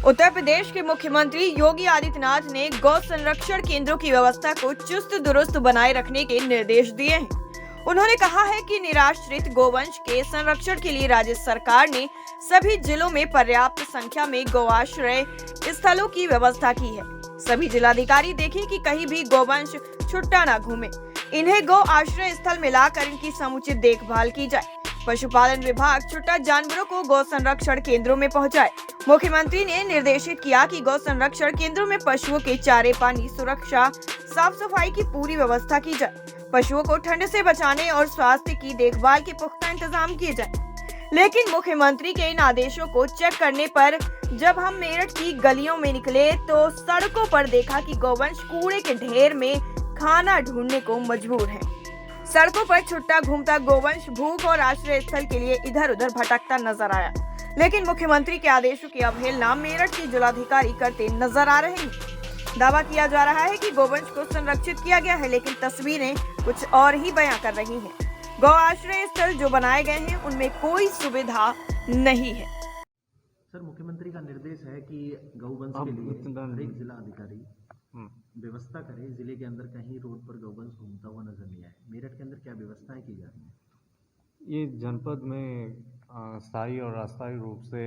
उत्तर प्रदेश के मुख्यमंत्री योगी आदित्यनाथ ने गौ संरक्षण केंद्रों की व्यवस्था को चुस्त दुरुस्त बनाए रखने के निर्देश दिए हैं। उन्होंने कहा है कि निराश्रित गोवंश के संरक्षण के लिए राज्य सरकार ने सभी जिलों में पर्याप्त संख्या में गौआश्रय स्थलों की व्यवस्था की है। सभी जिलाधिकारी देखें कि कहीं भी गोवंश छुट्टा न घूमे। इन्हें गौ आश्रय स्थल में लाकर इनकी समुचित देखभाल की जाए। पशुपालन विभाग छुट्टा जानवरों को गौ संरक्षण केंद्रों में पहुंचाए। मुख्यमंत्री ने निर्देशित किया कि गौ संरक्षण केंद्रों में पशुओं के चारे, पानी, सुरक्षा, साफ सफाई की पूरी व्यवस्था की जाए। पशुओं को ठंड से बचाने और स्वास्थ्य की देखभाल के पुख्ता इंतजाम किए जाए। लेकिन मुख्यमंत्री के इन आदेशों को चेक करने पर जब हम मेरठ की गलियों में निकले तो सड़कों पर देखा कि गौवंश कूड़े के ढेर में खाना ढूंढने को मजबूर है। सड़कों पर छुट्टा घूमता गोवंश भूख और आश्रय स्थल के लिए इधर उधर भटकता नजर आया। लेकिन मुख्यमंत्री के आदेशों की अवहेलना मेरठ के जिलाधिकारी करते नजर आ रहे हैं। दावा किया जा रहा है कि गोवंश को संरक्षित किया गया है, लेकिन तस्वीरें कुछ और ही बयां कर रही हैं। गौ आश्रय स्थल जो बनाए गए हैं उनमें कोई सुविधा नहीं है। सर, मुख्यमंत्री का निर्देश है कि गौवंश के लिए हर एक जिला अधिकारी व्यवस्था करे। जिले के अंदर कहीं रोड पर गौवंश घूमता हुआ नजर नहीं आए। मेरठ के अंदर क्या व्यवस्थाएं की जा रही हैं? ये जनपद में स्थायी और अस्थायी रूप से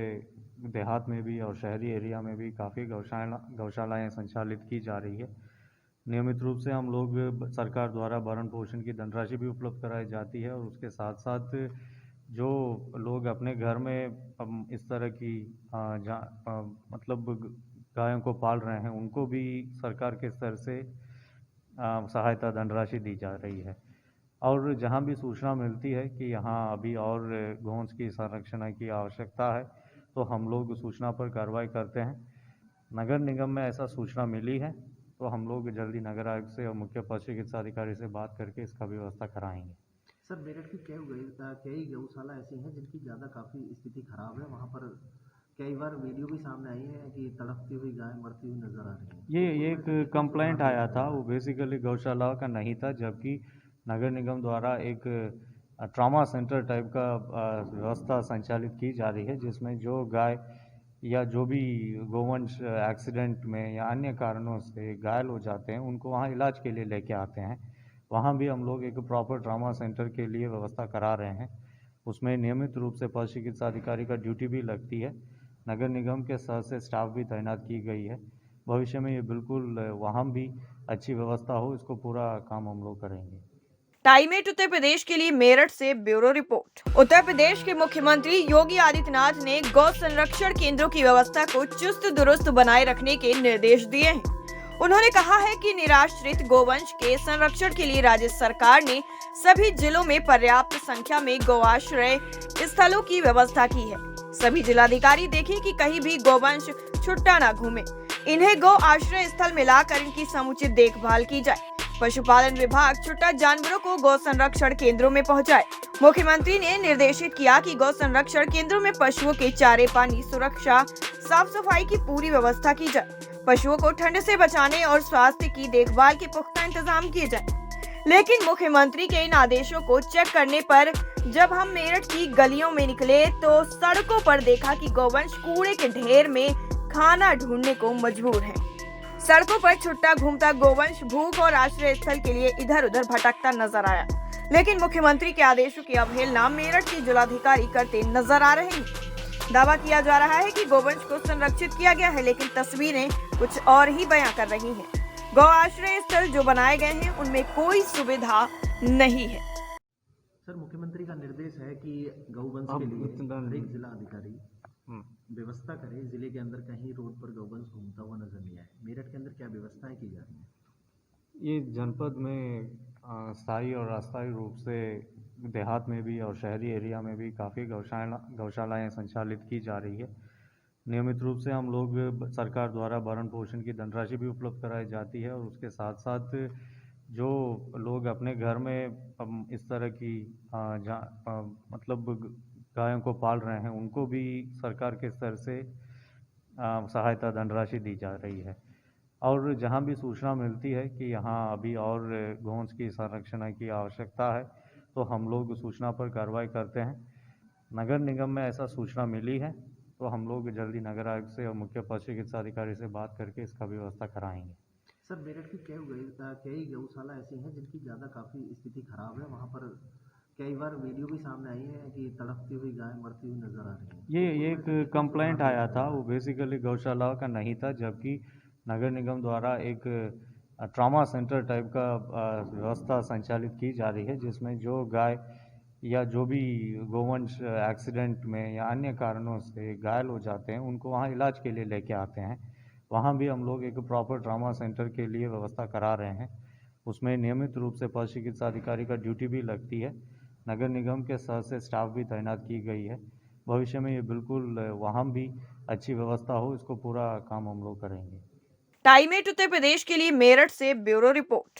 देहात में भी और शहरी एरिया में भी काफ़ी गौशालाएँ संचालित की जा रही है। नियमित रूप से हम लोग सरकार द्वारा भरण पोषण की धनराशि भी उपलब्ध कराई जाती है और उसके साथ साथ जो लोग अपने घर में इस तरह की मतलब गायों को पाल रहे हैं उनको भी सरकार के स्तर से सहायता धनराशि दी जा रही है। और जहाँ भी सूचना मिलती है कि यहाँ अभी और गोवंश की संरक्षण की आवश्यकता है तो हम लोग सूचना पर कार्रवाई करते हैं। नगर निगम में ऐसा सूचना मिली है तो हम लोग जल्दी नगर आयुक्त से और मुख्य पशु चिकित्सा अधिकारी से बात करके इसका व्यवस्था कराएंगे। सर, मेरठ की कई गौशाला ऐसी हैं जिनकी ज़्यादा काफ़ी स्थिति खराब है। वहाँ पर कई बार वीडियो भी सामने आई है कि तड़पती हुई गाय मरती हुई नजर आ रही है। ये एक कंप्लेंट आया था, वो बेसिकली गौशाला का नहीं था, जबकि नगर निगम द्वारा एक ट्रॉमा सेंटर टाइप का व्यवस्था संचालित की जा रही है, जिसमें जो गाय या जो भी गोवंश एक्सीडेंट में या अन्य कारणों से घायल हो जाते हैं उनको वहाँ इलाज के लिए लेके आते हैं। वहाँ भी हम लोग एक प्रॉपर ट्रॉमा सेंटर के लिए व्यवस्था करा रहे हैं। उसमें नियमित रूप से पशु चिकित्सा अधिकारी का ड्यूटी भी लगती है। नगर निगम के स्तर से स्टाफ भी तैनात की गई है। भविष्य में ये बिल्कुल वहाँ भी अच्छी व्यवस्था हो, इसको पूरा काम हम लोग करेंगे। टाइमेट उत्तर प्रदेश के लिए मेरठ से ब्यूरो रिपोर्ट। उत्तर प्रदेश के मुख्यमंत्री योगी आदित्यनाथ ने गौ संरक्षण केंद्रों की व्यवस्था को चुस्त दुरुस्त बनाए रखने के निर्देश दिए हैं। उन्होंने कहा है कि निराश्रित गोवंश के संरक्षण के लिए राज्य सरकार ने सभी जिलों में पर्याप्त संख्या में गौआश्रय स्थलों की व्यवस्था की है। सभी जिलाधिकारी देखें कि कहीं भी गोवंश छुट्टा न घूमे। इन्हें गौ आश्रय स्थल में लाकर इनकी समुचित देखभाल की जाए। पशुपालन विभाग छुट्टा जानवरों को गौ संरक्षण केंद्रों में पहुंचाए। मुख्यमंत्री ने निर्देशित किया कि गौ संरक्षण केंद्रों में पशुओं के चारे, पानी, सुरक्षा, साफ सफाई की पूरी व्यवस्था की जाए। पशुओं को ठंड से बचाने और स्वास्थ्य की देखभाल के पुख्ता इंतजाम किए जाए। लेकिन मुख्यमंत्री के इन आदेशों को चेक करने पर जब हम मेरठ की गलियों में निकले तो सड़कों पर देखा कि गौवंश कूड़े के ढेर में खाना ढूंढने को मजबूर है। सड़कों पर छुट्टा घूमता गोवंश भूख और आश्रय स्थल के लिए इधर उधर भटकता नजर आया। लेकिन मुख्यमंत्री के आदेशों की अवहेलना मेरठ के जिलाधिकारी करते नजर आ रहे हैं। दावा किया जा रहा है कि गोवंश को संरक्षित किया गया है, लेकिन तस्वीरें कुछ और ही बयां कर रही हैं। गौ आश्रय स्थल जो बनाए गए हैं उनमें कोई सुविधा नहीं है। सर, मुख्यमंत्री का निर्देश है कि गौवंश के लिए हर एक जिला अधिकारी व्यवस्था करे। जिले के अंदर कहीं रोड पर गौवंश घूमता हुआ नजर नहीं आए। मेरठ के अंदर क्या व्यवस्थाएं की जा रही हैं? ये जनपद में स्थायी और अस्थायी रूप से देहात में भी और शहरी एरिया में भी काफ़ी गौशालाएँ संचालित की जा रही है। नियमित रूप से हम लोग सरकार द्वारा भरण पोषण की धनराशि भी उपलब्ध कराई जाती है और उसके साथ साथ जो लोग अपने घर में इस तरह की मतलब गायों को पाल रहे हैं उनको भी सरकार के स्तर से सहायता धनराशि दी जा रही है। और जहाँ भी सूचना मिलती है कि यहाँ अभी और गोवंश की संरक्षण की आवश्यकता है तो हम लोग सूचना पर कार्रवाई करते हैं। नगर निगम में ऐसा सूचना मिली है तो हम लोग जल्दी नगर आयुक्त से और मुख्य पशु चिकित्सा अधिकारी से बात करके इसका व्यवस्था कराएंगे। सर मेरठ की कई गौशाला ऐसी हैं जिनकी ज़्यादा काफ़ी स्थिति खराब है, वहाँ पर कई बार वीडियो भी सामने आई है कि तड़पती हुई गाय मरती हुई नजर आ रही है। ये एक कंप्लेंट आया था, वो बेसिकली गौशाला का नहीं था, जबकि नगर निगम द्वारा एक ट्रॉमा सेंटर टाइप का व्यवस्था संचालित की जा रही है, जिसमें जो गाय या जो भी गोवंश एक्सीडेंट में या अन्य कारणों से घायल हो जाते हैं उनको वहाँ इलाज के लिए लेके आते हैं। वहाँ भी हम लोग एक प्रॉपर ट्रॉमा सेंटर के लिए व्यवस्था करा रहे हैं। उसमें नियमित रूप से पशु चिकित्सा अधिकारी का ड्यूटी भी लगती है। नगर निगम के स्तर से स्टाफ भी तैनात की गई है। भविष्य में ये बिल्कुल वहाँ भी अच्छी व्यवस्था हो, इसको पूरा काम हम लोग करेंगे। टाइमेट उत्तर प्रदेश के लिए मेरठ से ब्यूरो रिपोर्ट।